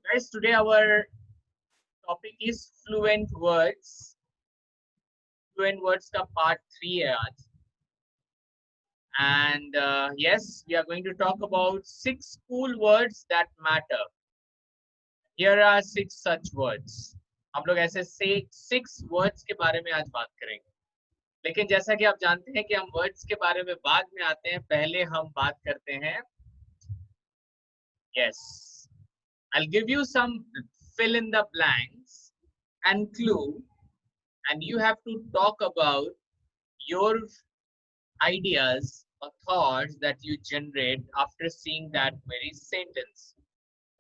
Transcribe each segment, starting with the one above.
Guys, today our topic is fluent words. Fluent words का part 3 है आज. And yes, we are going to talk about 6 cool words that matter. Here are 6 such words. हम लोग ऐसे 6 words के बारे में आज बात करेंगे. लेकिन जैसा कि आप जानते हैं कि हम words के बारे में बाद में आते हैं, पहले हम बात करते हैं. Yes, I'll give you some fill in the blanks and clue, and you have to talk about your ideas or thoughts that you generate after seeing that very sentence.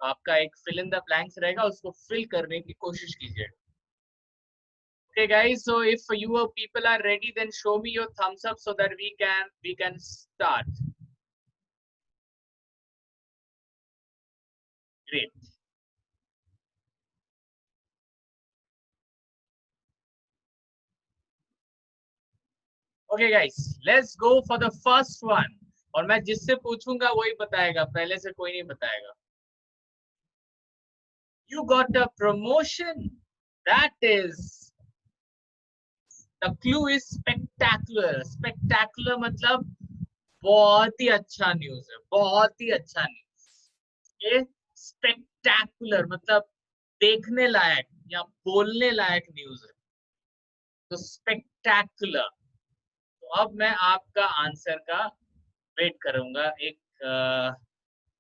तो आपका एक fill in the blanks रहेगा, उसको fill करने की कोशिश कीजिए. Okay guys, so if you people are ready, then show me your thumbs up so that we can start. Great. Okay guys, let's go for the first one. और मैं जिससे पूछूंगा वही बताएगा, पहले से कोई नहीं बताएगा. You got a promotion. That is, the clue is spectacular. Spectacular मतलब बहुत ही अच्छा न्यूज़ है, बहुत ही अच्छा न्यूज़. ये spectacular मतलब देखने लायक या बोलने लायक न्यूज़ है. तो spectacular. तो अब मैं आपका आंसर का वेट करूंगा. एक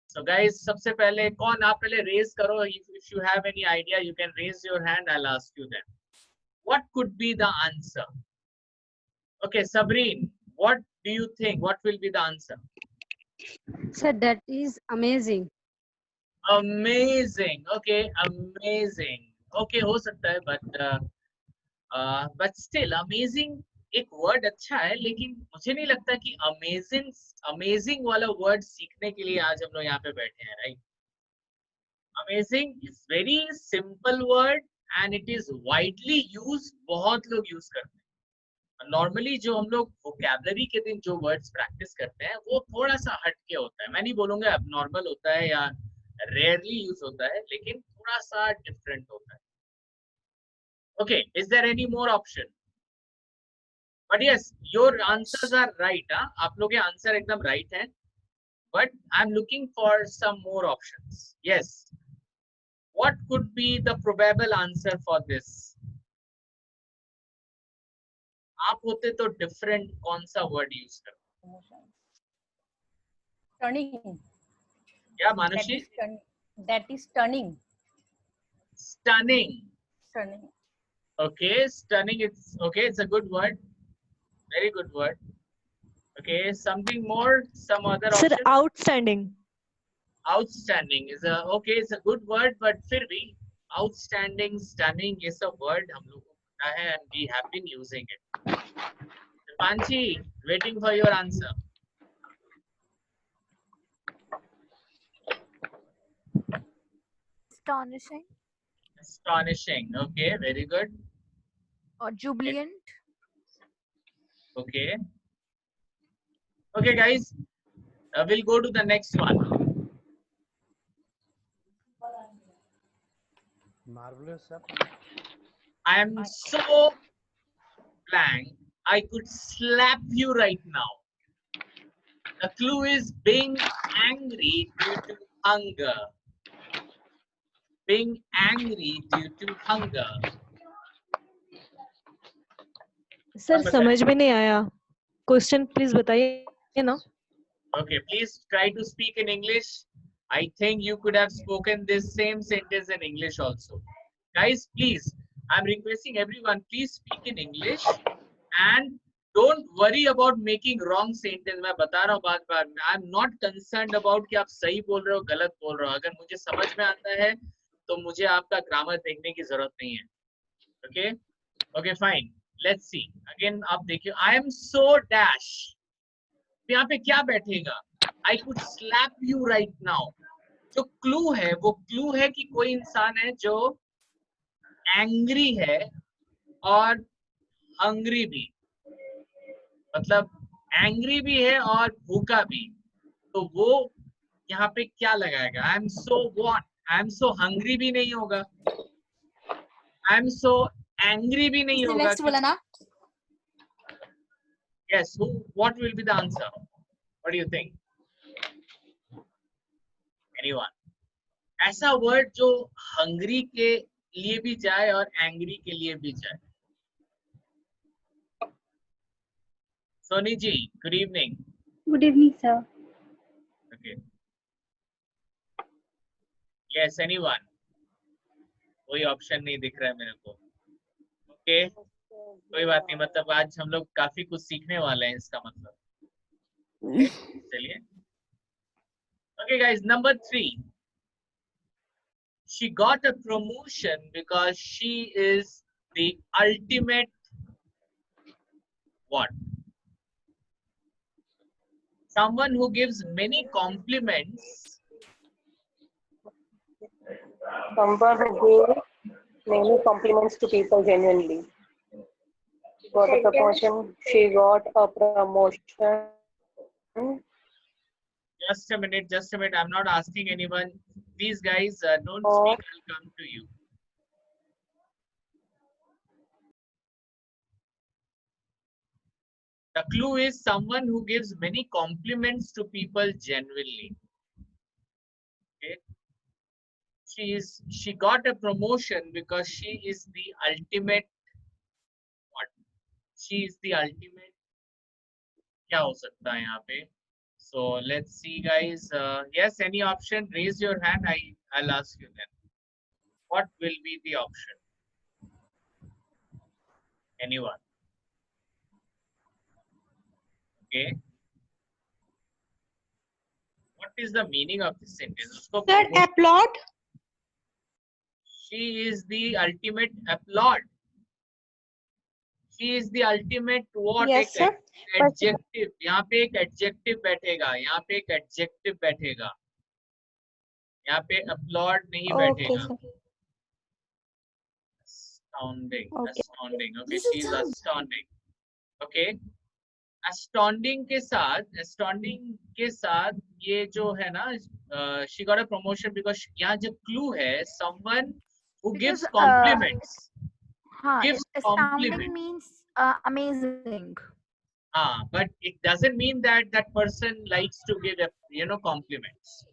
so guys, सबसे पहले कौन, आप पहले रेज करो. If you have any idea, you can raise your hand. I'll ask you then. What could be the answer? Okay, Sabreen, what do you think? What will be the answer? Sir, that is amazing. Amazing. Okay, amazing. Okay, हो सकता है, but still amazing एक word अच्छा है, लेकिन मुझे नहीं लगता कि अमेजिंग वाला वर्ड सीखने के लिए आज हम लोग यहाँ पे बैठे हैं, right? Amazing is very simple word and it is widely use. बहुत लोग यूज करते हैं. नॉर्मली जो हम लोग वोकैबुलरी के दिन जो वर्ड्स प्रैक्टिस करते हैं वो थोड़ा सा हटके होता है. मैं नहीं बोलूंगा एबनॉर्मल होता है या रेयरली यूज होता है, लेकिन थोड़ा सा डिफरेंट होता है. Okay, is there any more option? But yes, your answers are right. आप लोग के आंसर एकदम right हैं. But I'm looking for some more options. Yes. What could be the probable answer for this? आप होते तो different कौन सा word use करते? Stunning. क्या मानुषी? That is stunning. Stunning. Stunning. Okay, stunning. It's okay. It's a good word. Very good word. Okay, something more, some other option. Sir, outstanding. Outstanding is a okay. It's a good word, but फिर भी outstanding, stunning is a word हम लोग को पता है and we have been using it. Dipanshi, waiting for your answer. Astonishing. Astonishing. Okay, very good. Or jubilant. Okay. Okay, guys, we'll go to the next one. Marvelous, sir. I am so blank. I could slap you right now. The clue is being angry due to hunger. Being angry due to hunger. Sir समझ में नहीं आया. Question please बताइए ना. Okay, please try to speak in English. I think you could have spoken this same sentence in English also. Guys, please, I'm requesting everyone, please speak in English and don't worry about making wrong sentence. मैं बता रहा हूँ बार-बार. I'm not concerned about कि आप सही बोल रहे हो, गलत बोल रहे हो. अगर मुझे समझ में आता है तो मुझे आपका ग्रामर देखने की जरूरत नहीं है. Okay? Okay, fine. Let's see. Again, आप देखिए. I am so dash. यहाँ पे क्या बैठेगा? I could slap you right now. जो क्लू है वो क्लू है कि कोई इंसान है जो एंग्री है और हंग्री भी, मतलब एंग्री भी है और भूखा भी. तो वो यहाँ पे क्या लगाएगा? I am so what? I am so hungry भी नहीं होगा, आई एम सो एंग्री भी नहीं होगा। नेक्स्ट बोला ना। Yes, what will be the answer? What do you think? Anyone? ऐसा वर्ड जो हंग्री के लिए भी जाए और एंग्री के लिए भी जाए। Soni ji, good evening. Good evening, sir. Okay, yes, anyone? कोई ऑप्शन नहीं दिख रहा है मेरे को। ओके, कोई बात नहीं, मतलब आज हम लोग काफी कुछ सीखने वाले हैं इसका मतलब। Okay, चलिए। Okay guys, number 3. She got a promotion because she is the ultimate what? Someone who gives many compliments. Someone who gave many compliments to people genuinely. Got a promotion. She got a promotion. Just a minute, just a minute. I'm not asking anyone. These guys don't Oh. speak. I'll come to you. The clue is someone who gives many compliments to people genuinely. Okay. She got a promotion because she is the ultimate what? She is the ultimate. क्या हो सकता है यहाँ पे? So let's see, guys. Yes, any option? Raise your hand. I'll ask you then. What will be the option? Anyone? Okay. What is the meaning of this sentence? उसको sir applaud. She is the ultimate applaud. She is the ultimate what? Yes, एक sir. adjective. यहाँ पे एक adjective बैठेगा. यहाँ पे एक adjective बैठेगा. यहाँ पे applaud नहीं Okay, बैठेगा. sir. Astounding. Okay. Astounding. Okay, she is astounding. Okay. Astounding के साथ ये जो है ना, she got a promotion because यहाँ जो clue है someone who gives Because, compliments. हाँ, Gives astounding compliment. means amazing. But it doesn't mean that that person likes to give compliments.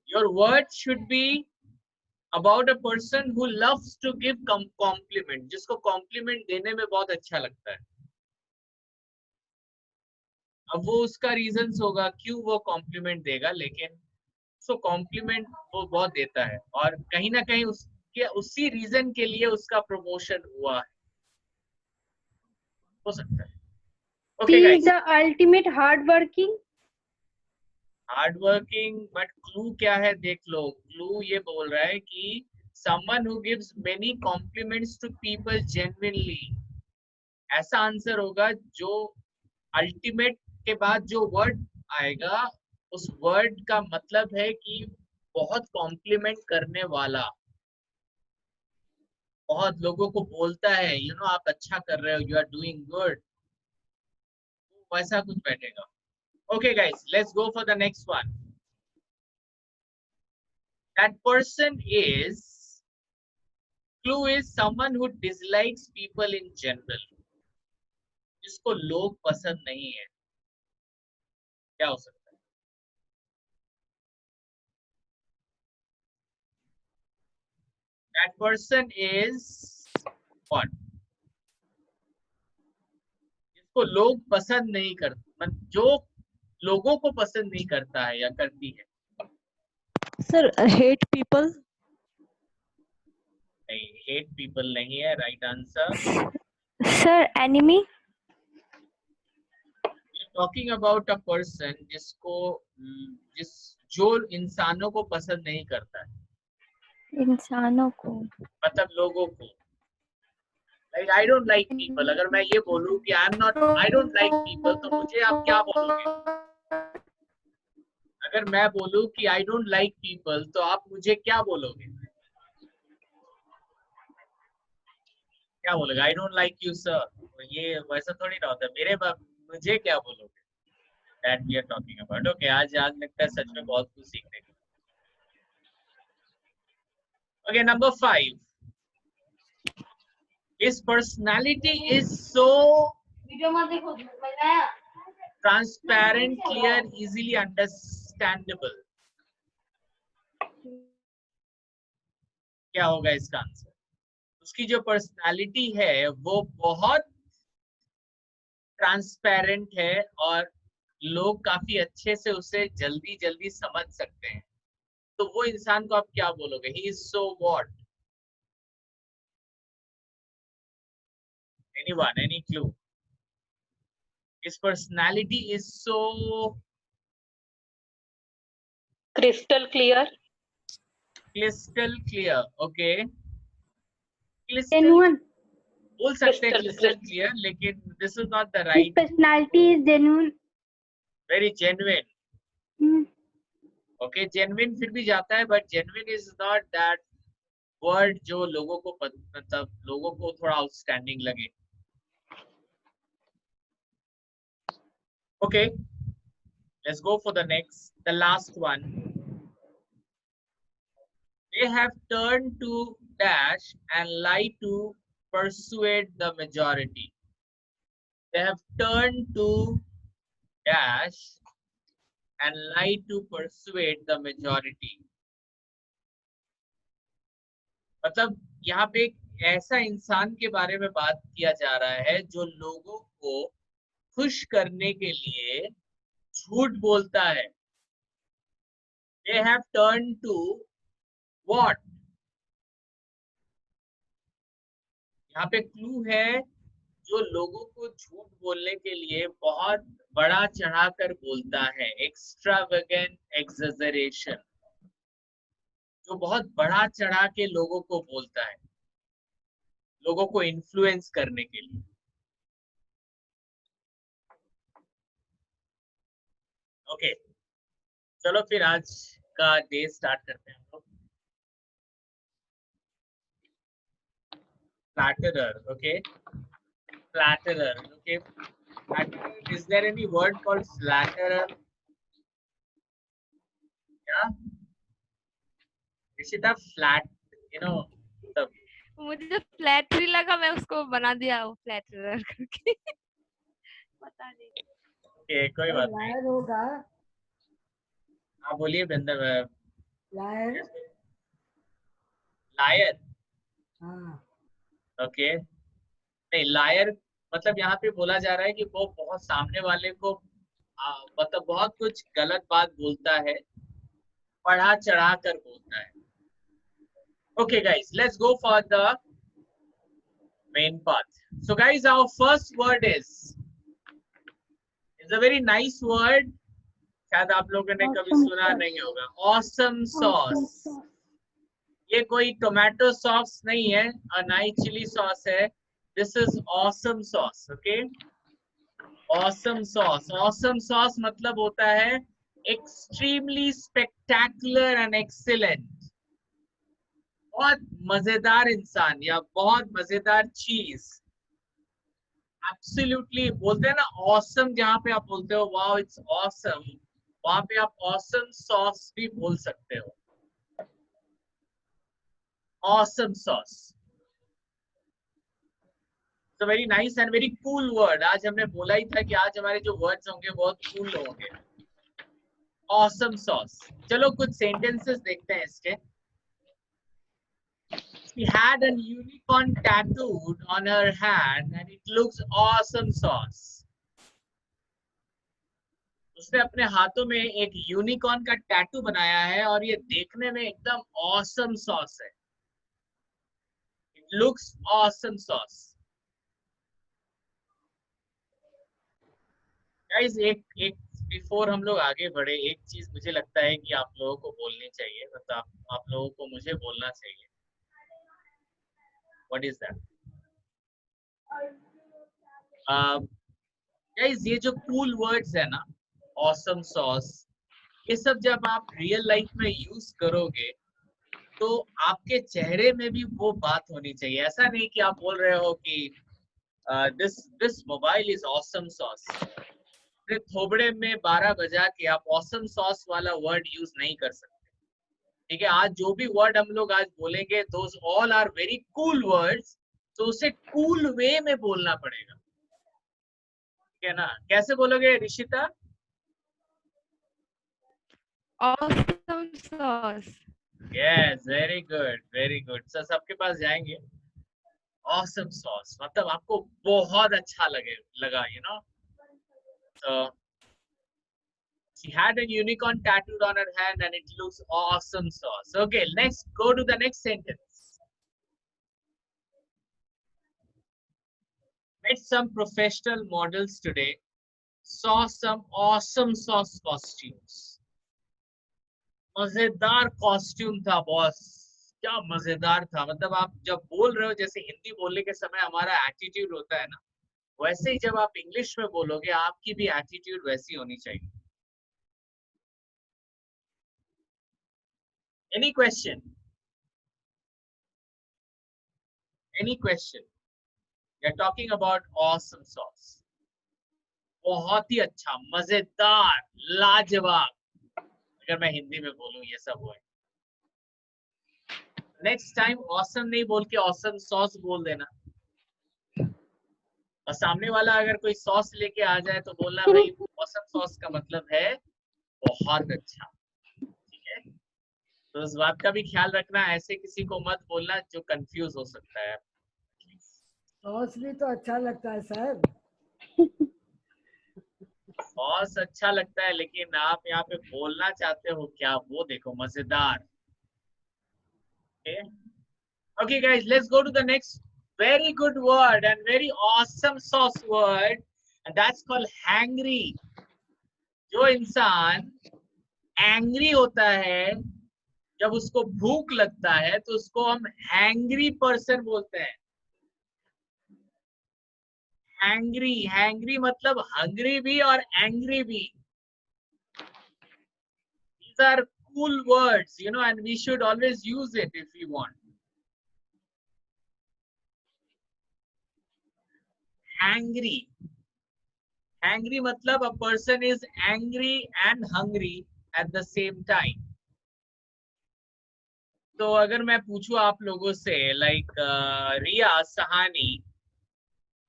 Your word should be about a person who loves to give compliment, जिसको compliment देने में बहुत अच्छा लगता है। अब वो उसका रीजंस होगा क्यों वो कॉम्प्लीमेंट देगा, लेकिन उसको कॉम्प्लीमेंट वो बहुत देता है और कहीं ना कहीं उसके उसी रीजन के लिए उसका प्रमोशन हुआ है, हो सकता है। He okay is the ultimate hardworking. Hard working, but clue क्या है देख लो। क्लू ये बोल रहा है कि someone who gives many compliments to people genuinely, ऐसा आंसर होगा। जो अल्टीमेट के बाद जो वर्ड आएगा उस वर्ड का मतलब है कि बहुत कॉम्प्लीमेंट करने वाला, बहुत लोगों को बोलता है आप अच्छा कर रहे हो, यू आर डूइंग गुड, वैसा कुछ बैठेगा। Okay guys, let's go for the next one. That person is, clue is someone who dislikes people in general, जिसको लोग पसंद नहीं है। क्या हो सकता है? That person is what? जिसको लोग पसंद नहीं करते, जो लोगों को पसंद नहीं करता है या करती है। Sir, hate people. नहीं, hate people नहीं है right answer. Sir, enemy. Talking about a person जिसको जो इंसानों को पसंद नहीं करता है, इंसानों को, मतलब लोगों को। Like I don't like people, अगर मैं ये बोलूं कि आई डोंट लाइक पीपल, तो मुझे आप क्या बोलोगे? अगर मैं बोलूं कि आई डोंट लाइक पीपल, तो आप मुझे क्या बोलोगे? क्या बोलोगे? I don't like you sir. ये वैसा थोड़ी ना होता है। मुझे क्या बोलोगे? That we are talking about. Okay, आज लगता है सच में बहुत कुछ सीखने को। Okay, number 5. His personality is so transparent, clear, easily understandable. क्या होगा इसका आंसर? उसकी जो पर्सनालिटी है वो बहुत ट्रांसपेरेंट है और लोग काफी अच्छे से उसे जल्दी जल्दी समझ सकते हैं. तो वो इंसान को आप क्या बोलोगे? He is so what? Anyone, any clue? His personality is so Crystal clear. crystal clear. Okay. Crystal Genuine. बोल सकते हैं Crystal crystal clear, लेकिन this is not the His right. personality is genuine. Very genuine. Hmm. Okay, genuine फिर भी जाता है, but genuine is not that word जो लोगों को मतलब लोगों को थोड़ा outstanding लगे. Okay, let's go for the next, the last one. They have turned to dash and lie to persuade the majority. They have turned to dash and lie to persuade the majority. मतलब यहाँ पे एक ऐसा इंसान के बारे में बात किया जा रहा है जो लोगों को खुश करने के लिए झूठ बोलता है. They have turned to what? यहाँ पे क्लू है, जो लोगों को झूठ बोलने के लिए बहुत बड़ा चढ़ाकर बोलता है. एक्स्ट्रावेगेंट एक्सैजरेशन, जो बहुत बड़ा चढ़ा के लोगों को बोलता है, लोगों को इन्फ्लुएंस करने के लिए. ओके, चलो फिर आज का डे स्टार्ट करते हैं हम लोग. Flatterer, okay. Flatterer, okay. Flatterer, is there any word called flatterer? Yeah. Is it a flat, the मुझे जो फ्लैटरी लगा मैं उसको बना दिया वो फ्लैटरर करके. पता नहीं. okay, कोई बात नहीं. लायर होगा. हाँ बोलिए बेंदर. लायर. लायर. हाँ. ओके, नहीं लायर मतलब यहाँ पे बोला जा रहा है कि वो बहुत सामने वाले को मतलब बहुत कुछ गलत बात बोलता है, बढ़ा चढ़ा कर बोलता है. Okay guys, let's go for the main part. So guys, our first word is a very nice word. शायद आप लोगों ने कभी Awesome सुना sauce. नहीं होगा. Awesome sauce. Awesome sauce. ये कोई टोमेटो सॉस नहीं है और ना ही चिली सॉस है. This is awesome sauce. Okay. Awesome sauce. Awesome sauce मतलब होता है extremely spectacular and excellent. बहुत मजेदार इंसान या बहुत मजेदार चीज. Absolutely बोलते हैं ना awesome, जहाँ पे आप बोलते हो wow it's awesome, वहां पे आप awesome sauce भी बोल सकते हो. Awesome sauce. It's a very nice and very cool word. आज हमने बोला ही था कि आज हमारे जो words होंगे बहुत cool होंगे. Awesome sauce. चलो कुछ sentences देखते हैं इसके. She had a unicorn tattooed on her hand and it looks awesome sauce. उसने अपने हाथों में एक यूनिकॉर्न का टैटू बनाया है और ये देखने में एकदम awesome sauce है. It looks awesome sauce. Guys, एक बिफोर हम लोग आगे बढ़े, एक चीज मुझे लगता है कि आप लोगों को बोलनी चाहिए, मतलब आप लोगों को मुझे बोलना चाहिए. What is that? Guys, ये जो cool words है ना, awesome sauce, ये सब जब आप रियल लाइफ में यूज करोगे तो आपके चेहरे में भी वो बात होनी चाहिए. ऐसा नहीं कि आप बोल रहे हो कि this mobile is awesome sauce. थोबड़े में 12 बजा के आप awesome sauce वाला वर्ड यूज नहीं कर सकते. ठीक है, आज जो भी वर्ड हम लोग आज बोलेंगे those all are very cool words, तो उसे कूल वे में बोलना पड़ेगा, ठीक है ना। कैसे बोलोगे Rishita? awesome sauce. Yes, very good very good. Sir सबके पास जाएंगे। ऑसम सॉस मतलब आपको बहुत अच्छा लगा, you know. So she had a unicorn tattooed on her hand and it looks awesome sauce. Okay, next, go to the next sentence. Met some professional models today, saw some awesome sauce costumes. मजेदार costume था boss, क्या मजेदार था। मतलब आप जब बोल रहे हो, जैसे हिंदी बोलने के समय हमारा एटीट्यूड होता है ना, वैसे ही जब आप इंग्लिश में बोलोगे आपकी भी एटीट्यूड वैसी होनी चाहिए। Any question? Any question? We are talking about awesome sauce. बहुत ही अच्छा, मजेदार, लाजवाब, अगर मैं हिंदी में बोलूं ये सब हुआ। नेक्स्ट टाइम ऑसम नहीं बोल के ऑसम सॉस बोल देना, और सामने वाला अगर कोई सॉस लेके आ जाए तो बोलना भाई ऑसम सॉस का मतलब है बहुत अच्छा, ठीक है। तो उस बात का भी ख्याल रखना, ऐसे किसी को मत बोलना जो कंफ्यूज हो सकता है। सॉस भी तो अच्छा लगता है सर। सॉस अच्छा लगता है, लेकिन आप यहाँ पे बोलना चाहते हो क्या, वो देखो, मजेदार। Okay guys, let's go to the next very good word and very awesome sauce word, and that's called hangry. जो इंसान angry होता है, जब उसको भूख लगता है तो उसको हम hangry person बोलते हैं। hangry, hangry मतलब hungry भी और angry भी। These are cool words, you know, and we should always use it if we want. Angry, angry मतलब a person is angry and hungry at the same time. तो अगर मैं पूछूं आप लोगों से, like Riya, Sahani,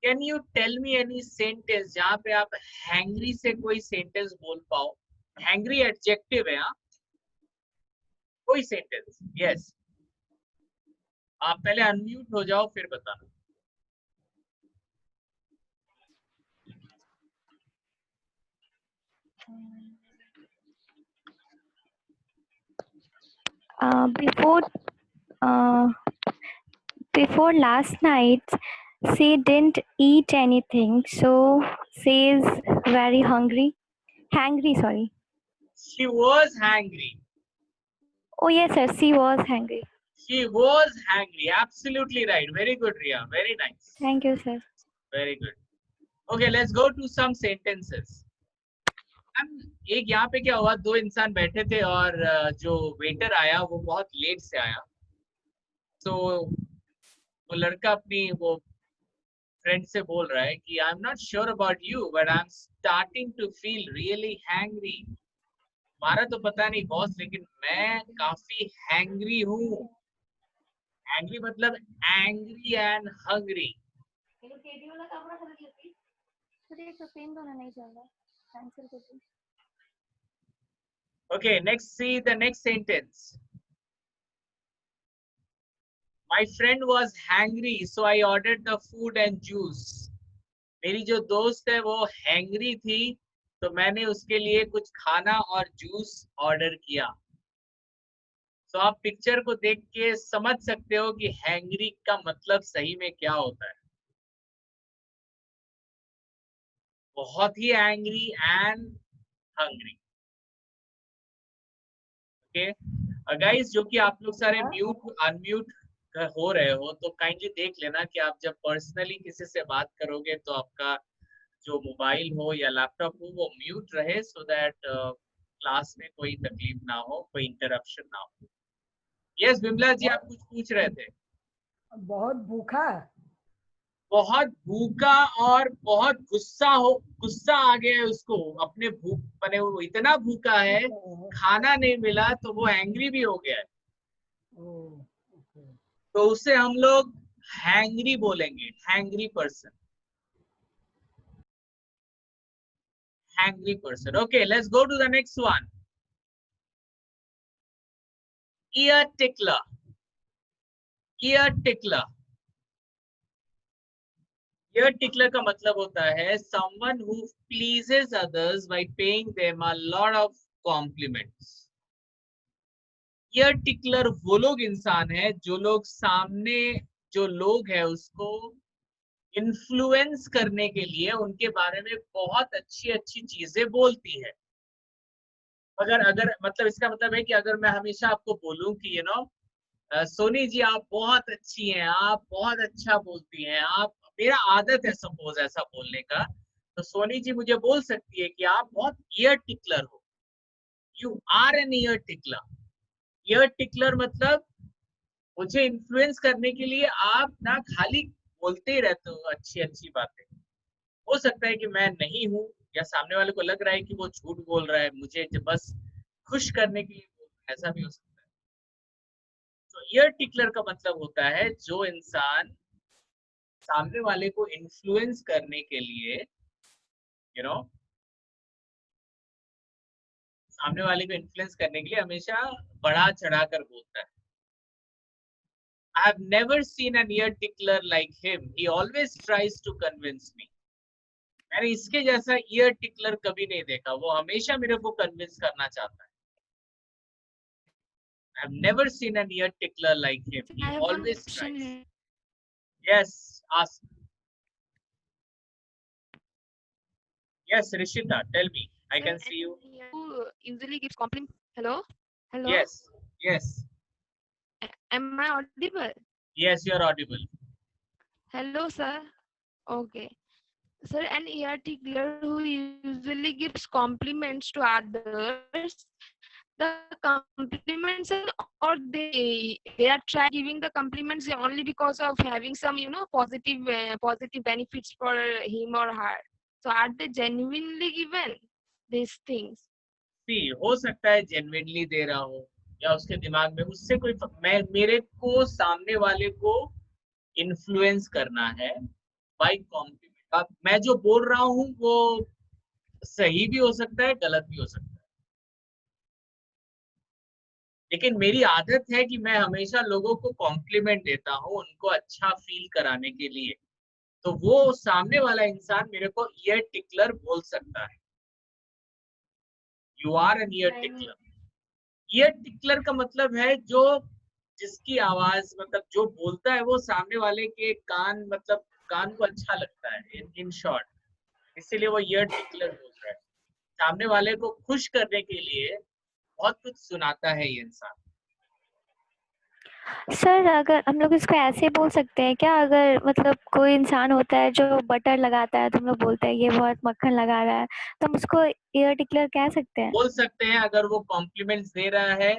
can you tell me any sentence जहाँ पे आप hangry से कोई sentence बोल पाओ? hangry adjective है, हाँ, कोई सेंटेंस। यस, आप पहले अनम्यूट हो जाओ फिर बताना। Before last night, she didn't eat anything, so she is very hungry. Hangry, sorry. She was hungry. Oh yes, sir. She was hungry. She was hungry. Absolutely right. Very good, Riya. Very nice. Thank you, sir. Very good. Okay, let's go to some sentences. एक यहाँ पे क्या हुआ, दो इंसान बैठे थे और जो वेटर आया वो बहुत लेट से आया। तो वो लड़का अपनी वो फ्रेंड से बोल रहा है कि I am not sure about you but I am starting to feel really hangry. हमारा तो पता नहीं बॉस, लेकिन मैं काफी हैंग्री हूँ। हैंग्री मतलब angry and hungry. Okay, next, see the next sentence. My friend was hungry, so I ordered the food and juice. मेरी जो दोस्त है वो hungry थी, तो मैंने उसके लिए कुछ खाना और जूस ऑर्डर किया। तो आप पिक्चर को देख के समझ सकते हो कि hungry का मतलब सही में क्या होता है। बहुत ही angry and hungry. Okay, guys, जो कि आप लोग सारे म्यूट अनम्यूट हो रहे हो, तो काइंडली देख लेना कि आप जब पर्सनली किसी से बात करोगे तो आपका जो मोबाइल हो या लैपटॉप हो वो म्यूट रहे, सो दैट क्लास में कोई तकलीफ ना हो, कोई इंटरप्शन ना हो। यस विमला जी, आप कुछ पूछ रहे थे। बहुत भूखा, बहुत भूखा और बहुत गुस्सा आ गया है उसको, अपने भूख बने वो इतना भूखा है, खाना नहीं मिला तो वो एंग्री भी हो गया है। ओके। तो उसे हम लोग हैंग्री बोलेंगे, hungry person, hungry person. Okay, let's go to the next one. Ear tickler, ear tickler. Ear tickler का मतलब होता है someone who pleases others by paying them a lot of compliments। Ear tickler वो लोग इंसान है जो लोग सामने जो लोग है उसको इन्फ्लुएंस करने के लिए उनके बारे में बहुत अच्छी अच्छी चीजें बोलती है। अगर अगर मतलब इसका मतलब है कि अगर मैं हमेशा आपको बोलूं कि सोनी जी आप बहुत अच्छी हैं, आप बहुत अच्छा बोलती हैं, आप, मेरा आदत है सपोज ऐसा बोलने का, तो सोनी जी मुझे बोल सकती है कि आप बहुत ईयर टिकलर हो, you are an ear tickler. Ear tickler मतलब मुझे इन्फ्लुएंस करने के लिए आप ना खाली बोलते ही रहते हो अच्छी अच्छी बातें। हो सकता है कि मैं नहीं हूँ या सामने वाले को लग रहा है कि वो झूठ बोल रहा है, मुझे बस खुश करने के लिए बोल रहा है, ऐसा भी हो सकता है। तो ईयर टिकलर का मतलब होता है जो इंसान सामने वाले को इन्फ्लुएंस करने के लिए सामने वाले को इन्फ्लुएंस करने के लिए हमेशा बढ़ा चढ़ा कर बोलता है। I have never seen an ear tickler like him. He always tries to convince me. मैंने इसके जैसा ईयर टिकलर कभी नहीं देखा, वो हमेशा मेरे को कन्विंस करना चाहता है। I have never seen an ear tickler like him. He I have one always question tries. here. Yes, ask. Yes, Rishita, tell me. I Sir, can see you. who usually gives compliment. Hello? Hello? Yes, yes, Am I audible? yes, you're audible. Hello, sir. Okay. Sir, an ear tickler who usually gives compliments to others, the compliments or they are trying giving the compliments only because of having some positive benefits for him or her. So are they genuinely given these things? See, हो सकता है genuinely दे रहा हो या उसके दिमाग में उससे कोई मेरे को सामने वाले को इन्फ्लुएंस करना है बाय कॉम्प्लीमेंट। अब मैं जो बोल रहा हूँ वो सही भी हो सकता है, गलत भी हो सकता है, लेकिन मेरी आदत है कि मैं हमेशा लोगों को कॉम्प्लीमेंट देता हूँ उनको अच्छा फील कराने के लिए। तो वो सामने वाला इंसान मेरे को ईयर टिकलर बोल सकता है। You are an ear tickler. Ear tickler का मतलब है जो जिसकी आवाज मतलब जो बोलता है वो सामने वाले के कान मतलब कान को अच्छा लगता है इन शॉर्ट, इसीलिए वो ईयर टिकलर बोल रहा है। सामने वाले को खुश करने के लिए बहुत कुछ सुनाता है ये इंसान। सर अगर हम लोग इसको ऐसे बोल सकते हैं क्या, अगर मतलब कोई इंसान होता है जो बटर लगाता है तो हम लोग बोलते हैं ये बहुत मक्खन लगा रहा है, तो हम उसको ईयर टिकलर कह सकते हैं? बोल सकते हैं अगर वो कॉम्प्लीमेंट्स दे रहा है।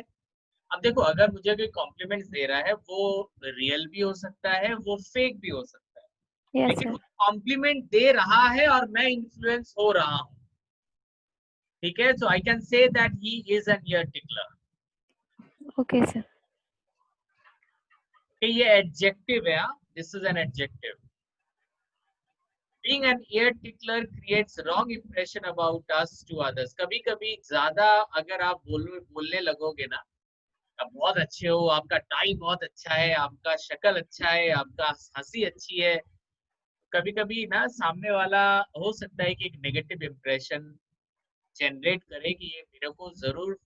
अब देखो अगर मुझे कोई कॉम्प्लीमेंट्स दे रहा है वो रियल भी हो सकता है, वो फेक भी हो सकता है, यस लेकिन सर। वो कॉम्प्लीमेंट दे रहा है और मैं इन्फ्लुएंस हो रहा हूँ, ठीक है। So I can say that he is an ear tickler. Okay sir. ये एडजेक्टिव है, this is an adjective. Being an ear tickler creates wrong impression about us to others। कभी कभी ज्यादा अगर आप बोलने लगोगे ना, आप बहुत अच्छे हो, आपका टाई बहुत अच्छा है, आपका शक्ल अच्छा है, आपका हंसी अच्छी है, कभी कभी ना सामने वाला हो सकता है कि एक नेगेटिव इम्प्रेशन जनरेट करे कि ये मेरे को जरूर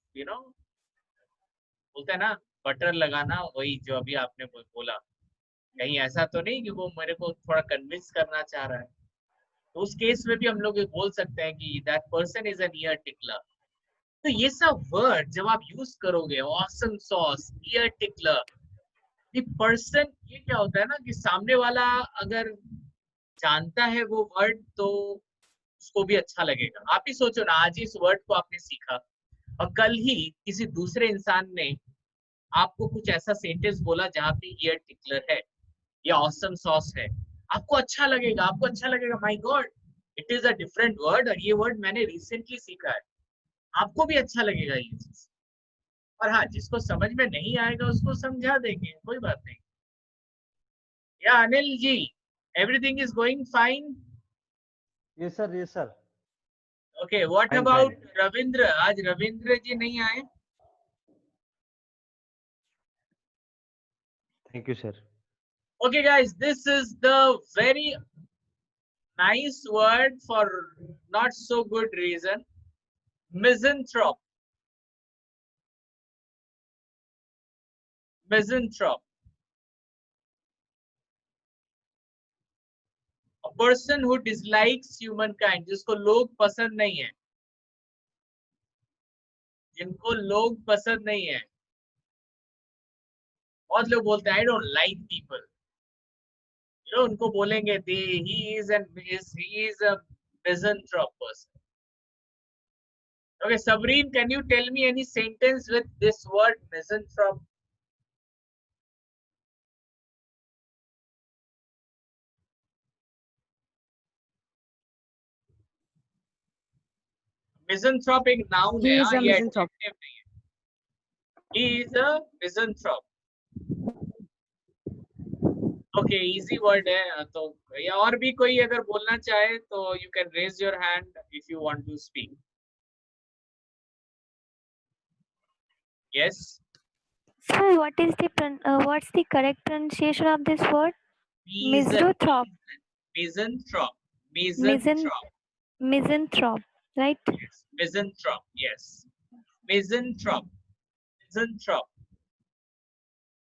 बोलता है ना बटर लगाना, वही जो अभी आपने बोला, कहीं ऐसा तो नहीं कि वो मेरे को थोड़ा कन्विंस करना चाह रहा है। तो उस केस में भी हम लोग ये बोल सकते हैं कि that person is an ear tickler. तो ये सब वर्ड जब आप यूज करोगे, ऑसम सॉस, ईयर टिकलर, ये पर्सन, ये क्या होता है ना कि सामने वाला अगर जानता है वो वर्ड तो उसको भी अच्छा लगेगा। आप ही सोचो ना, आज इस वर्ड को आपने सीखा और कल ही किसी दूसरे इंसान ने आपको कुछ ऐसा सेंटेंस बोला जहाँ पे ईयर टिकलर है या ऑसम सॉस है, आपको अच्छा लगेगा, आपको अच्छा लगेगा, my God it is a different word और ये वर्ड मैंने रिसेंटली सीखा है, आपको भी अच्छा लगेगा ये चीज। और हाँ, जिसको समझ में नहीं आएगा उसको समझा देंगे, कोई बात नहीं। या Anil ji, everything is going fine? Yes, sir. Yes, sir. Okay, what Fine, about fine. Ravindra? आज रविंद्र जी नहीं आए? Thank you, sir. Okay guys, this is the very nice word for not so good reason. Misanthrope. Misanthrope. A person who dislikes humankind, जिसको लोग पसंद नहीं है, जिनको लोग पसंद नहीं है। बहुत लोग बोलते हैं I don't like people. You know, उनको बोलेंगे he is a misanthrope person. Okay, Sabreen, can you tell me any sentence with this word misanthrope? Misanthrope एक noun है, He is हाँ, a ये misanthrope. adjective नहीं है. He is a misanthrope. Okay, easy word है तो, या और भी कोई अगर बोलना चाहे तो you can raise your hand if you want to speak. Yes. So what's the correct pronunciation of this word? Misanthrope. Misanthrope. Misan- Misanthrope. Misanthrope, right? Yes. Misanthrope. Yes. Misanthrope. Misanthrope.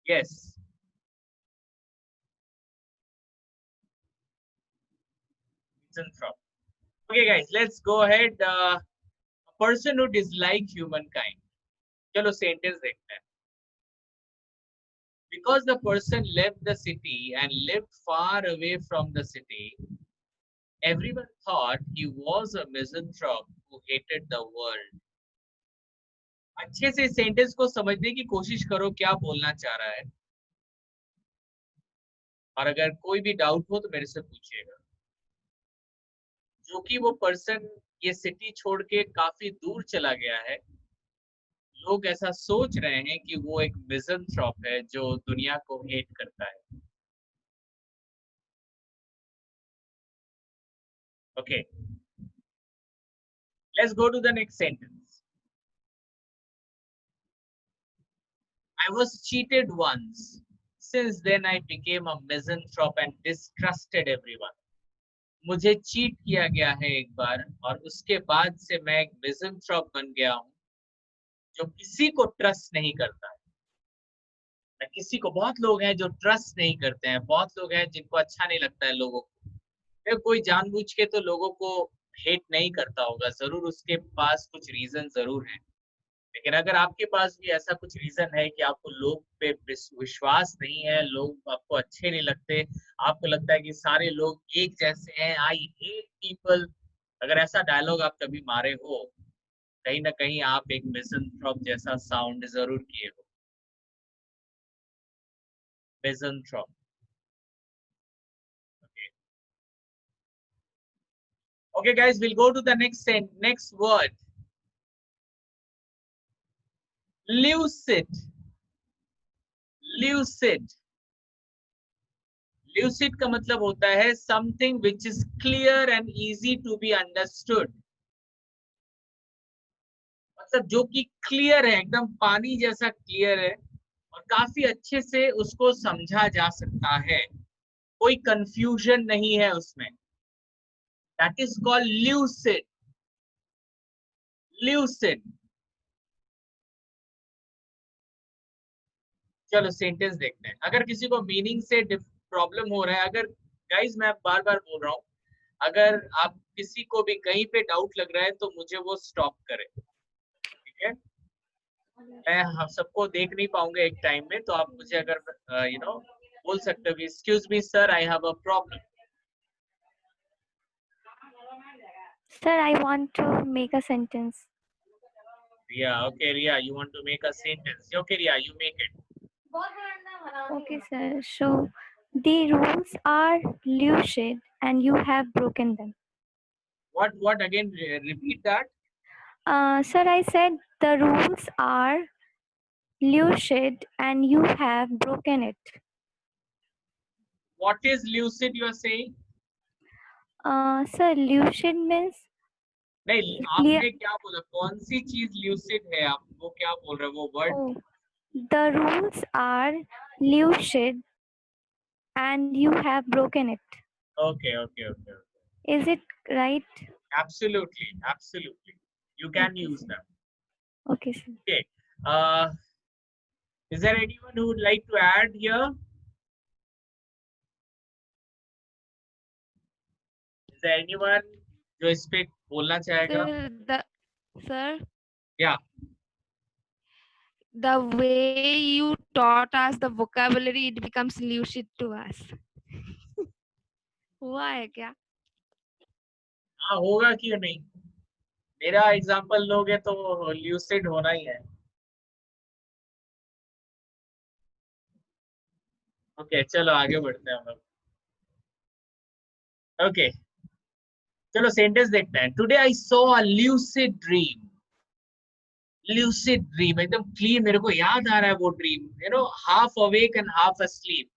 Yes. Misanthrope. Okay, guys, let's go ahead. A person who dislikes humankind. चलो sentence देखते हैं. Because the person left the city and lived far away from the city, everyone thought he was a misanthrope who hated the world. अच्छे से sentence को समझने की कोशिश करो क्या बोलना चाह रहा है, और अगर कोई भी डाउट हो तो मेरे से पूछिएगा। जो कि वो पर्सन ये सिटी छोड़ के काफी दूर चला गया है, लोग ऐसा सोच रहे हैं कि वो एक मिज़ेंथ्रोप है जो दुनिया को हेट करता है। Okay, let's go to the next sentence. I was cheated once. Since then I became a misanthrope and distrusted everyone. मुझे चीट किया गया है एक बार और उसके बाद से मैं एक मिज़ेंथ्रोप बन गया हूँ जो किसी को ट्रस्ट नहीं करता है। मैं किसी को, बहुत लोग हैं जो ट्रस्ट नहीं करते हैं, बहुत लोग हैं जिनको अच्छा नहीं लगता है लोगों को। कोई जानबूझ के तो लोगों को हेट नहीं करता होगा, जरूर उसके पास कुछ रीजन जरूर है। लेकिन अगर आपके पास भी ऐसा कुछ रीजन है कि आपको लोग पे विश्वास नहीं है, लोग आपको अच्छे नहीं लगते, आपको लगता है कि सारे लोग एक जैसे हैं, आई हेट पीपल, अगर ऐसा डायलॉग आप कभी मारे हो, कहीं ना कहीं आप एक मिज़ेंथ्रोप जैसा साउंड जरूर किए हो। मिज़ेंथ्रोप। Okay guys, we'll go to the next word. Lucid. Lucid. Lucid का मतलब होता है something which is clear and easy to be understood. मतलब जो कि क्लियर है, एकदम पानी जैसा क्लियर है और काफी अच्छे से उसको समझा जा सकता है, कोई कंफ्यूजन नहीं है उसमें। That is called lucid. Lucid. चलो सेंटेंस देखते हैं। अगर किसी को मीनिंग से प्रॉब्लम हो रहा है, अगर गाइज मैं बार बार बोल रहा हूँ, अगर आप किसी को भी कहीं पे डाउट लग रहा है तो मुझे वो स्टॉप करे, ठीक है? मैं हम सबको देख नहीं पाऊंगा एक टाइम में, तो आप मुझे अगर बोल सकते हो कि excuse me sir, I have a problem. Sir, I want to make a sentence. Riya, okay, Riya, you want to make a sentence? Okay, Riya, you make it. Okay, sir. So the rules are lucid and you have broken them. What again? Repeat that. Sir, I said the rules are lucid and you have broken it. What is lucid you are saying? Sir, lucid means नहीं, clear. आपने क्या बोला? कौन सी चीज lucid है? आप वो क्या बोल रहे हो? वो word Oh, the rules are lucid and you have broken it. Okay, okay, okay, okay. Is it right? Absolutely, absolutely. You can Okay, use sir. them. Okay, sir. Okay. Is there anyone who would like to add here? Is there anyone जो इस पे बोलना चाहेगा? Sir, Yeah. the way you taught us the vocabulary, it becomes lucid to us. हुआ है क्या? हाँ, होगा क्यों नहीं? मेरा एग्जांपल लोगे तो ल्यूसिड होना ही है. ओके, चलो आगे बढ़ते हैं हम लोग. ओके, चलो सेंटेंस देखते हैं. Today I saw a lucid dream. Lucid dream एकदम क्लीन, मेरे को याद आ रहा है वो dream. Half awake and half asleep.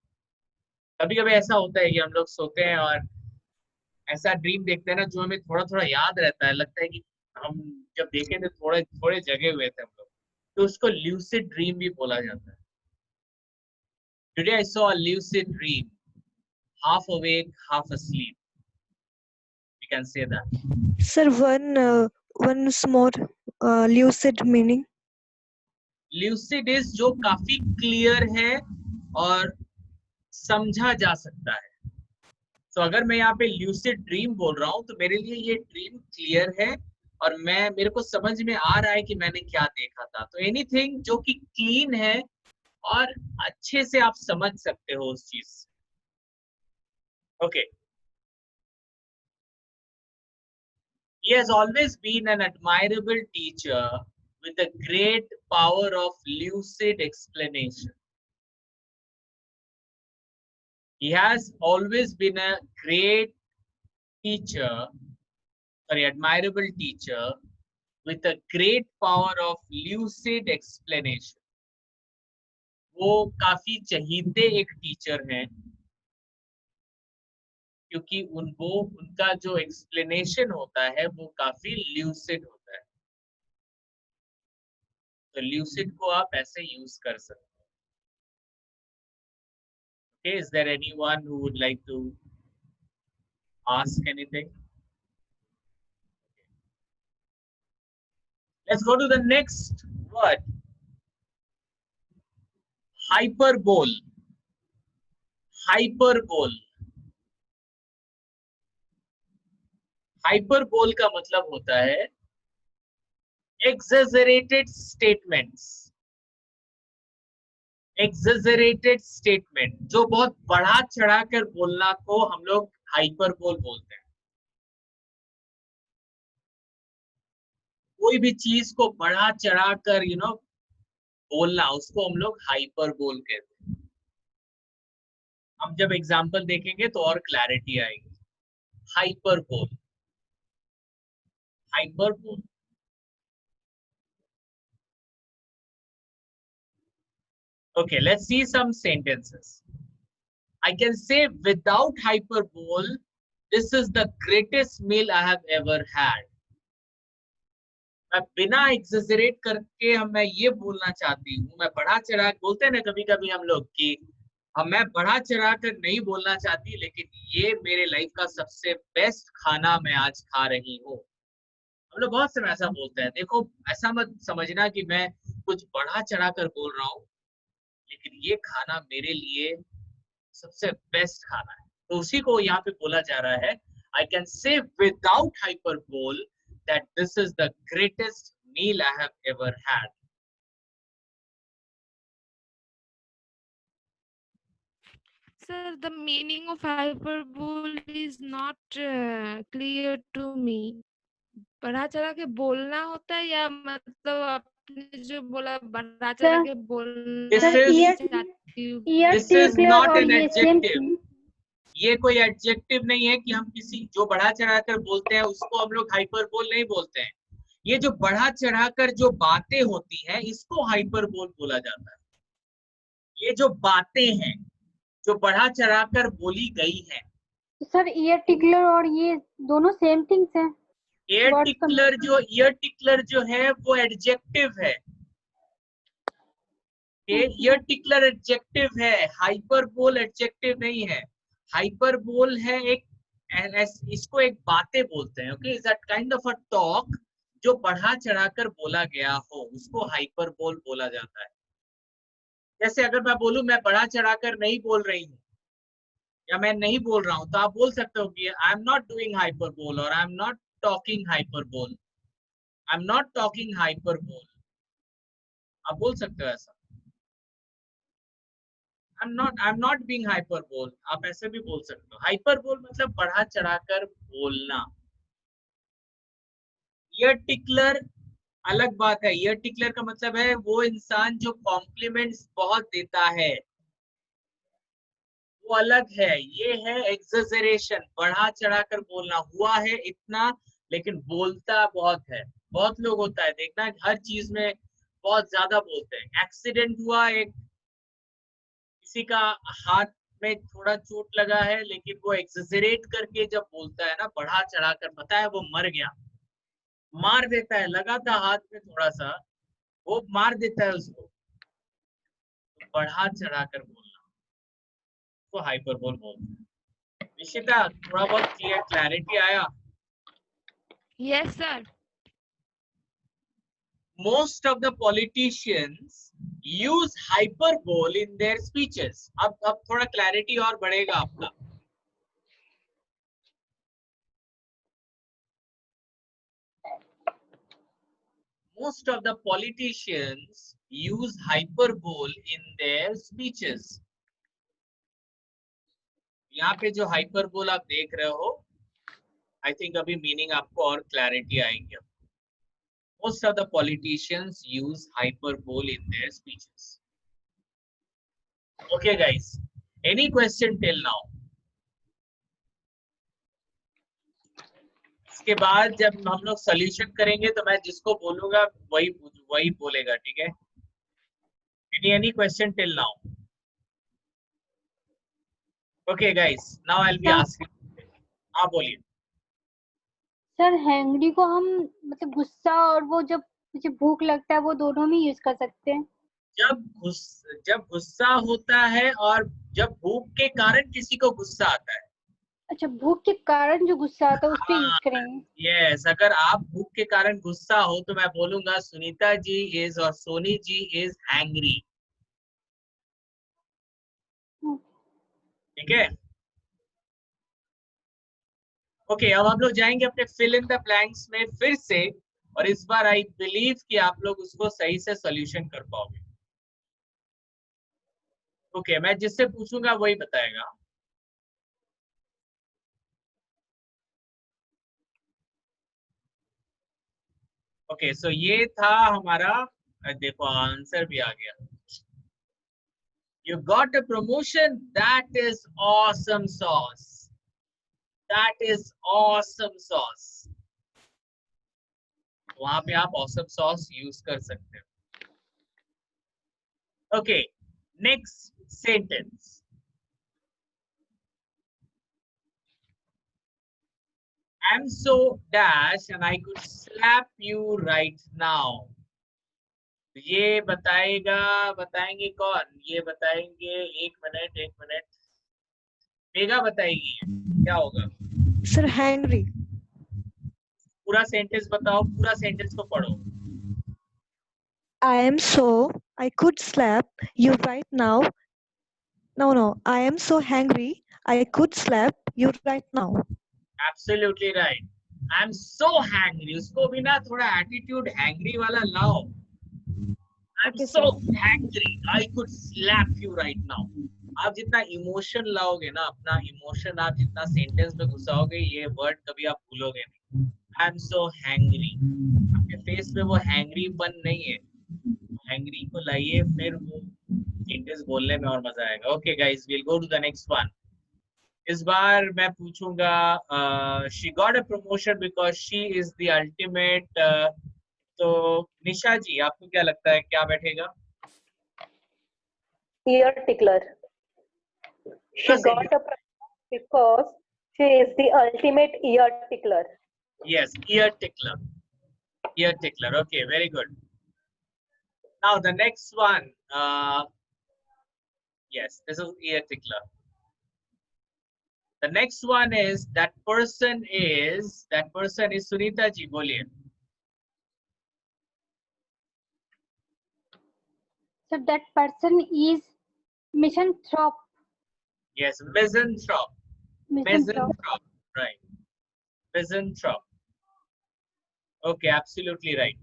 कभी कभी ऐसा होता है कि हम लोग सोते हैं और ऐसा ड्रीम देखते हैं ना जो हमें थोड़ा थोड़ा याद रहता है. लगता है कि हम जब देखे थे थोड़े थोड़े जगे हुए थे हम लोग. तो उसको ल्यूसिड ड्रीम भी बोला जाता है. Today I saw a lucid dream, half awake, half asleep. We can say that. Sir, one more lucid meaning. Lucid is जो काफी क्लियर है और समझा जा सकता है. तो अगर मैं यहाँ पे ल्यूसिड ड्रीम बोल रहा हूँ तो मेरे लिए ये ड्रीम क्लियर है और मेरे को समझ में आ रहा है कि मैंने क्या देखा था. तो एनीथिंग जो कि क्लीन है और अच्छे से आप समझ सकते हो उस चीज. Okay. He has always been an admirable teacher with a great power of lucid explanation. He has always been a great teacher, admirable teacher with a great power of lucid explanation. वो काफी चहीते एक teacher हैं क्योंकि उनका जो explanation होता है वो काफी ल्यूसिड होता है. तो ल्यूसिड को आप ऐसे यूज कर सकते हो. Okay, is there anyone who would like to ask anything? Let's go to the next word. Hyperbole. Hyperbole. Hyperbole का मतलब होता है exaggerated statements. Exaggerated statement जो बहुत बढ़ा चढ़ा कर बोलना को हम लोग हाइपरबोल बोलते हैं. कोई भी चीज को बढ़ा चढ़ा कर बोलना उसको हम लोग हाइपरबोल कहते हैं. हम जब एग्जांपल देखेंगे तो और क्लैरिटी आएगी. Hyperbole. Hyperbole. Okay, let's see some sentences. I can say without hyperbole, this is the greatest meal I have ever had. मैं बिना exaggerate करके मैं ये बोलना चाहती हूँ. मैं बढ़ा चढ़ा बोलते हैं ना कभी कभी हम लोग कि मैं बढ़ा चढ़ा कर नहीं बोलना चाहती लेकिन ये मेरे लाइफ का सबसे बेस्ट खाना मैं आज खा रही हूँ. हम लोग बहुत समय ऐसा बोलते हैं. देखो ऐसा मत समझना कि मैं कुछ बढ़ा चढ़ा कर बोल रहा हूँ लेकिन ये खाना मेरे लिए सबसे बेस्ट खाना है. तो उसी को यहाँ पे बोला जा रहा है. I can say without hyperbole that this is the greatest meal I have ever had. Sir, the meaning of hyperbole is not clear to me. बढ़ा चढ़ा के बोलना होता है या मतलब आपने जो बोला बढ़ा चढ़ा के बोलना चाहती हूँ. This is not an adjective. ये कोई एडजेक्टिव नहीं है कि हम किसी जो बढ़ा चढ़ा कर बोलते हैं उसको हम लोग हाइपरबोल नहीं बोलते हैं. ये जो बढ़ा चढ़ाकर जो बातें होती हैं इसको हाइपरबोल बोला जाता है। ये जो बातें हैं जो बढ़ा चढ़ाकर बोली गई हैं। सर ईयर टिकलर और ये दोनों सेम थिंग्स हैं। ईयर टिकलर जो है वो एडजेक्टिव है। ईयर टिकलर एडजेक्टिव है, हाइपरबोल एडजेक्टिव नहीं है। हाइपरबोल है एक, इसको एक बातें बोलते हैं। Okay, is that kind of a talk जो बढ़ा चढ़ाकर बोला गया हो, उसको हाइपरबोल बोला जाता है। जैसे अगर मैं बोलूं मैं बढ़ा चढ़ाकर नहीं बोल रही हूँ या मैं नहीं बोल रहा हूं, तो आप बोल सकते हो कि I am not doing hyperbole और I am not talking hyperbole, I am not talking hyperbole. आप बोल सकते हो ऐसा, I am not being hyperbole, आप ऐसे भी बोल सकते हो। हाइपरबोल मतलब बढ़ा चढ़ाकर बोलना। ईयर टिकलर अलग बात है। ईयर टिकलर का मतलब है वो इंसान जो कॉम्प्लीमेंट्स बहुत देता है, वो अलग है। ये है एक्सेजरेशन, बढ़ा चढ़ाकर बोलना। हुआ है इतना लेकिन बोलता बहुत है। बहुत लोग होता है, देखना हर चीज में बहुत ज्यादा बोलते हैं। एक्सीडेंट हुआ, एक किसी का हाथ में थोड़ा चोट लगा है, लेकिन वो एक्सेजरेट करके जब बोलता है ना, बढ़ा चढ़ाकर, पता है वो मर गया, मार देता है, लगा था हाथ में थोड़ा सा, वो मार देता है उसको। तो बढ़ा चढ़ाकर बोलना तो हाइपरबोल बोलते हैं। निशिता, थोड़ा बहुत क्लैरिटी आया? Yes, sir. Most of the politicians use hyperbole in their speeches. अब थोड़ा क्लैरिटी और बढ़ेगा आपका। Most of the politicians use hyperbole in their speeches. यहाँ पे जो हाइपरबोल आप देख रहे हो, आई थिंक अभी मीनिंग आपको और क्लैरिटी आएंगे। Most of the politicians use hyperbole in their speeches. Okay, guys. Any question till now? इसके बाद जब हम लोग सॉल्यूशन करेंगे तो मैं जिसको बोलूंगा वही बोलेगा, ठीक है? Any question till now? Okay, guys. Now I'll be asking. हाँ, बोलिए। सर हैंग्री को हम मतलब गुस्सा और वो जब मुझे भूख लगता है वो दोनों में यूज कर सकते हैं। जब गुस्सा होता है और जब भूख के कारण किसी को गुस्सा आता है। अच्छा, भूख के कारण जो गुस्सा आता है उस पे यूज करेंगे। यस, अगर आप भूख के कारण गुस्सा हो तो मैं बोलूंगा सुनीता जी इज और सोनी जी इज हैंग्री। ठीक है? ओके, अब हम लोग जाएंगे अपने फिल इन द ब्लैंक्स में फिर से, और इस बार आई बिलीव कि आप लोग उसको सही से सॉल्यूशन कर पाओगे। ओके, मैं जिससे पूछूंगा वही बताएगा। ओके, सो ये था हमारा, देखो आंसर भी आ गया। You got a promotion, that is awesome sauce. That is awesome sauce. वहां पे आप awesome sauce यूज कर सकते हो। Okay, next sentence. I'm so dash and I could slap you right now. ये बताएंगे कौन? ये बताएंगे, एक मिनट मेगा बताएगी। क्या होगा? Sir hangry. पूरा सेंटेंस बताओ, पूरा सेंटेंस को पढ़ो। I am so, I could slap you right now. No, I am so hungry, I could slap you right now. Absolutely right. I'm so hungry. उसको भी ना थोड़ा एटीट्यूड हैंग्री वाला लाओ। I'm Okay, so sir. hungry. I could slap you right now. आप जितना emotion लाओगे ना, अपना इमोशन आप जितना सेंटेंस में घुसाओगे, ये वर्ड कभी आप भूलोगे नहीं। I'm so hungry. आपके फेस में वो हैंग्रीपन नहीं है। हैंग्री को लाइए, फिर वो सेंटेंस बोलने में और मजा आएगा। Okay guys, we'll go to the next one. इस बार मैं पूछूंगा, she got a promotion because she is the ultimate तो निशा जी, आपको क्या लगता है क्या बैठेगा? Ear tickler. She got a prize because she is the ultimate ear tickler. Yes, ear tickler. Ear tickler. Okay, very good. Now the next one. Yes, this is ear tickler. The next one is that person is Sunita ji. बोलिए. So that person is misanthrope. Yes, misanthrope. Misanthrope. Right. Misanthrope. Okay, absolutely right.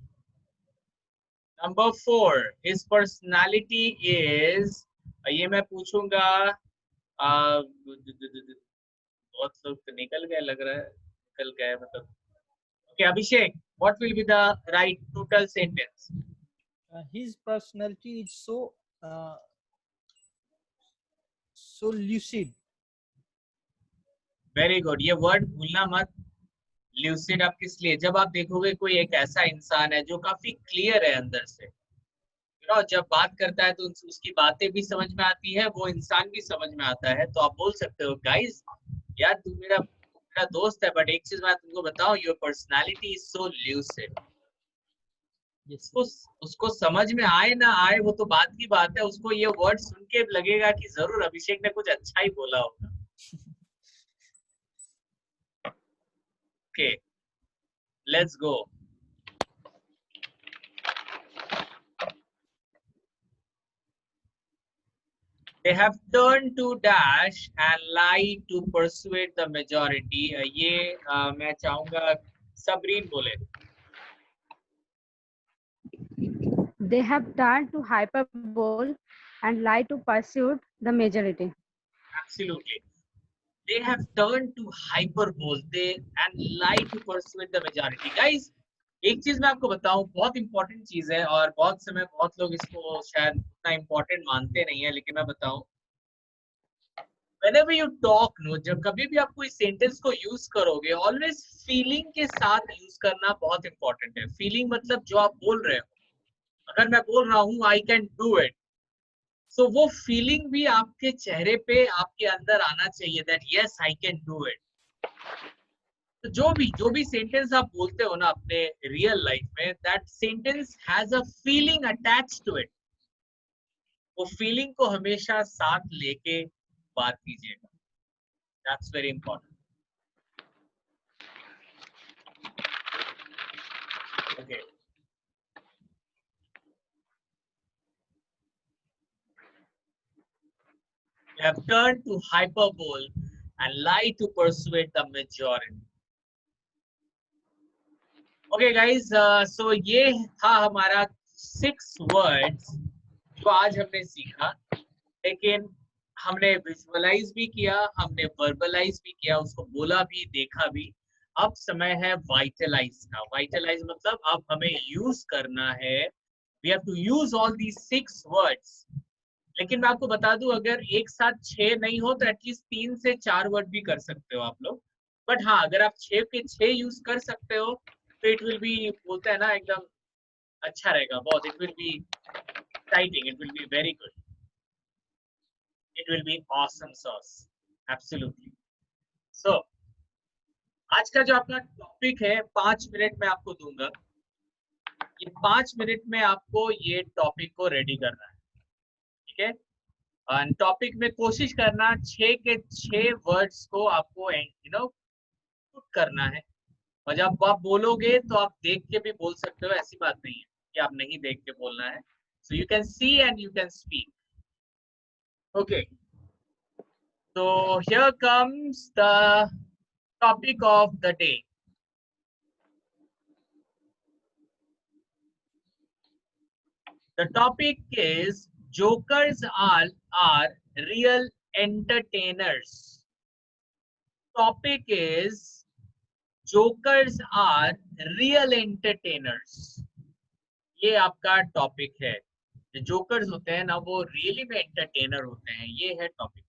Number 4, his personality is. ये मैं पूछूंगा. बहुत लोग तो निकल गए लग रहा है. निकल गए मतलब. Okay, Abhishek, what will be the right total sentence? His personality is so lucid. Very good. ये word भूलना मत. Lucid आप किस लिए? जब आप देखोगे कोई एक ऐसा इंसान है जो काफी क्लियर है अंदर से, जब बात करता है तो उसकी बातें भी समझ में आती है, वो इंसान भी समझ में आता है, तो आप बोल सकते हो गाइस यार तू मेरा दोस्त है, बट एक चीज मैं तुमको बताऊं, your personality is so lucid. उसको समझ में आए ना आए वो तो बात की बात है, उसको ये वर्ड सुन के लगेगा कि जरूर अभिषेक ने कुछ अच्छा ही बोला होगा. Okay, let's go. They have turned to dash and lie to persuade the majority. ये मैं चाहूंगा सबरीन बोले. They have turned to hyperbole and lie to pursue the majority. Absolutely. They have turned to hyperbole and lie to persuade the majority. Guys, एक चीज मैं आपको बताऊं, बहुत इंपॉर्टेंट चीज है और बहुत समय बहुत लोग इसको शायद उतना इंपॉर्टेंट मानते नहीं है, लेकिन मैं बताऊं, whenever you talk, जब कभी भी आप कोई सेंटेंस को यूज करोगे, ऑलवेज फीलिंग के साथ यूज करना बहुत इंपॉर्टेंट है. फीलिंग मतलब जो आप बोल रहे हो. अगर मैं बोल रहा हूँ आई कैन डू इट, सो वो फीलिंग भी आपके चेहरे पे आपके अंदर आना चाहिए, that yes I can do it. तो जो भी सेंटेंस आप बोलते हो ना अपने रियल लाइफ में, that sentence has a feeling attached to it. वो फीलिंग को हमेशा साथ लेके बात कीजिएगा. That's very important. Okay, have turned to hyperbole and lie to persuade the majority. Okay guys, so ये था हमारा 6 words जो आज हमने सीखा, लेकिन हमने विजुअलाइज भी किया, हमने वर्बलाइज भी किया, उसको बोला भी, देखा भी. अब समय है वाइटलाइज का. वाइटलाइज मतलब अब हमें यूज करना है. We have to use all these 6 words. लेकिन मैं आपको बता दूं, अगर एक साथ 6 नहीं हो तो एटलीस्ट 3 से 4 वर्ड भी कर सकते हो आप लोग. बट हाँ, अगर आप 6 के 6 यूज कर सकते हो तो इट विल बी, बोलते हैं ना, एकदम अच्छा रहेगा बहुत. It will be exciting, it will be very good, it will be awesome sauce. Absolutely. So आज का जो अपना टॉपिक है, 5 मिनट में आपको दूंगा. ये 5 मिनट में आपको ये टॉपिक को रेडी करना है, ठीक है. टॉपिक में कोशिश करना 6 के 6 वर्ड्स को आपको पुट करना है. और जब आप बोलोगे तो आप देख के भी बोल सकते हो, ऐसी बात नहीं है कि आप नहीं देख के बोलना है. So you can see and you can speak. Okay, so here comes the topic of the day. The topic is jokers are real entertainers. Topic is jokers are real entertainers. ये आपका टॉपिक है. जो jokers होते हैं ना, वो really में entertainer होते हैं. ये है topic.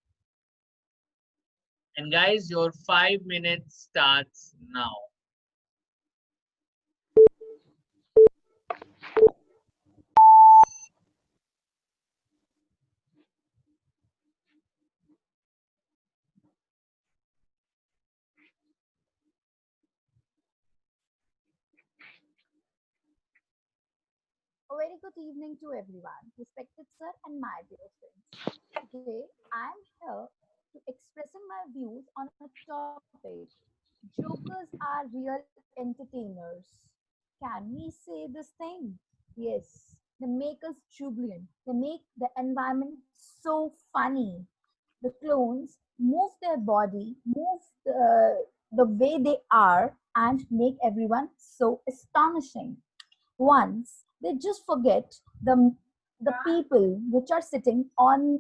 And guys, your 5 minutes starts now. very good evening to everyone, respected sir and my dear friends. Today, I'm here to expressing my views on a topic. Jokers are real entertainers. Can we say this thing? Yes. They make us jubilant. They make the environment so funny. The clones move their body, move the way they are, and make everyone so astonishing. Once they just forget the people which are sitting on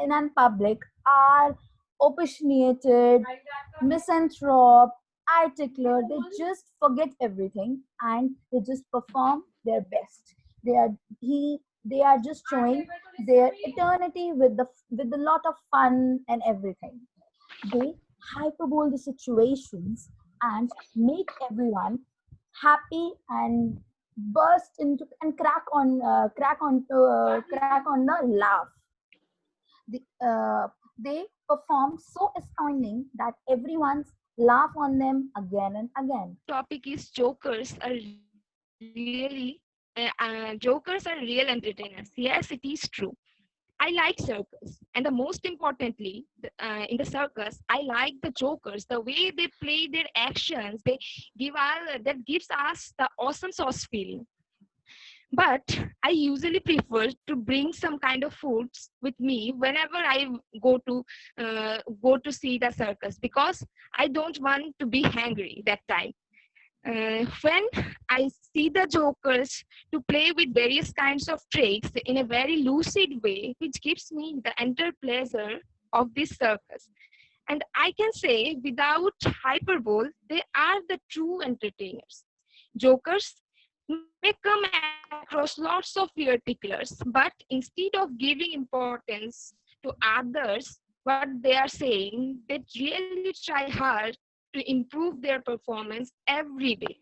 in an public are opinionated, misanthrope, eye tickler. They just forget everything and they just perform their best. They are they are just showing their eternity with a lot of fun and everything. They hyperbole the situations and make everyone happy and burst into and crack on the laugh. They perform so astounding that everyone's laugh on them again and again. Topic is jokers are really jokers are real entertainers. Yes, it is true. I like circus, and the most importantly, in the circus, I like the jokers. The way they play their actions, they give all that gives us the awesome sauce feeling. But I usually prefer to bring some kind of foods with me whenever I go to see the circus, because I don't want to be hungry that time. When I see the jokers to play with various kinds of tricks in a very lucid way, which gives me the entire pleasure of this circus. And I can say, without hyperbole, they are the true entertainers. Jokers may come across lots of weird ticklers, but instead of giving importance to others, what they are saying, they really try hard to improve their performance every day,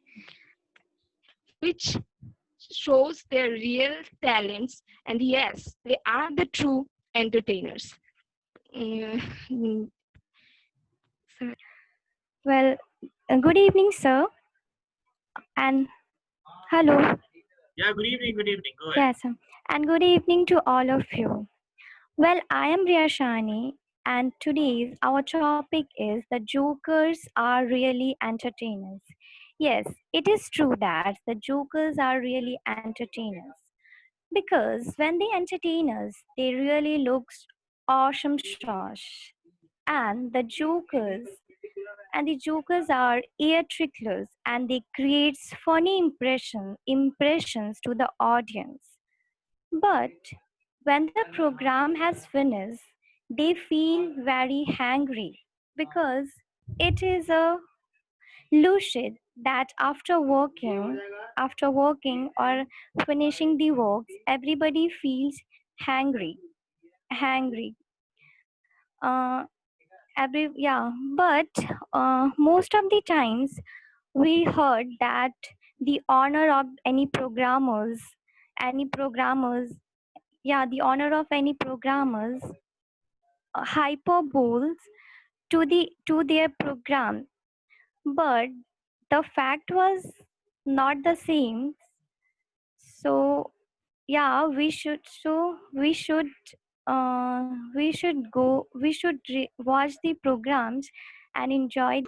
which shows their real talents. And yes, they are the true entertainers. Mm, Well, good evening, sir. And hello. Yeah, good evening, good evening. Go ahead. Yes, sir. And good evening to all of you. Well, I am Riyashani, and today's our topic is the jokers are really entertainers. Yes, it is true that the jokers are really entertainers because when they entertain us, they really looks awesome sauce. And the jokers are ear tricklers and they creates funny impressions to the audience. But when the program has finished, they feel very hungry because it is a lucid that after working or finishing the works, everybody feels hungry. Uh, but most of the times we heard that the honor of any programmers the honor of any programmers hyperboles to their program, but the fact was not the same. So we should watch the programs and enjoy.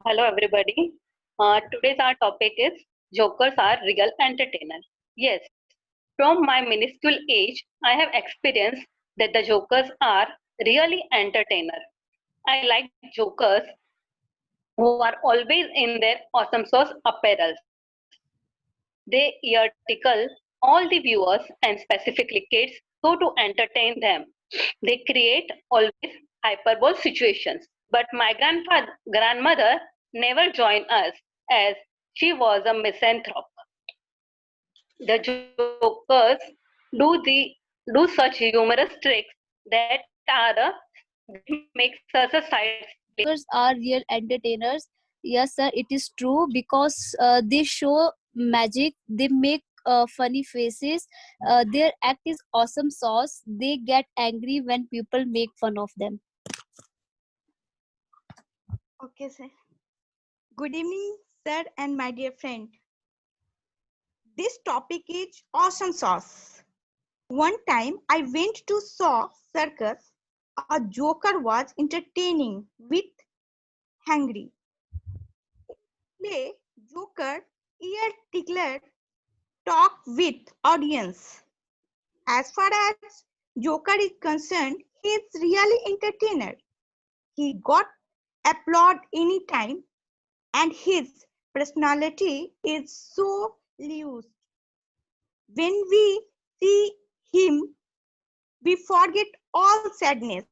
Hello, everybody. Today's our topic is Jokers are real entertainers. Yes, from my minuscule age, I have experienced that the Jokers are really entertainers. I like Jokers who are always in their awesome sauce apparel. They ear tickle all the viewers and specifically kids so to entertain them. They create always hyperbole situations. But my grandmother never joined us as she was a misanthrope. The jokers do such humorous tricks that makes us a side. Jokers are real entertainers. Yes, sir, it is true because they show magic. They make funny faces. Their act is awesome sauce. They get angry when people make fun of them. Okay, sir. Good evening, sir, and my dear friend. This topic is awesome sauce. One time I went to saw circus. A joker was entertaining with hungry. Play joker, ear tickler, talk with audience. As far as Joker is concerned, he is really entertainer. He got applaud anytime and his personality is so loose. When we see him, we forget all sadness,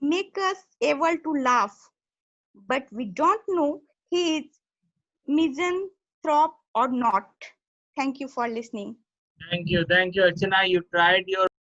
make us able to laugh, but we don't know he is misanthrope or not. Thank you for listening. Thank you, Archana. You tried your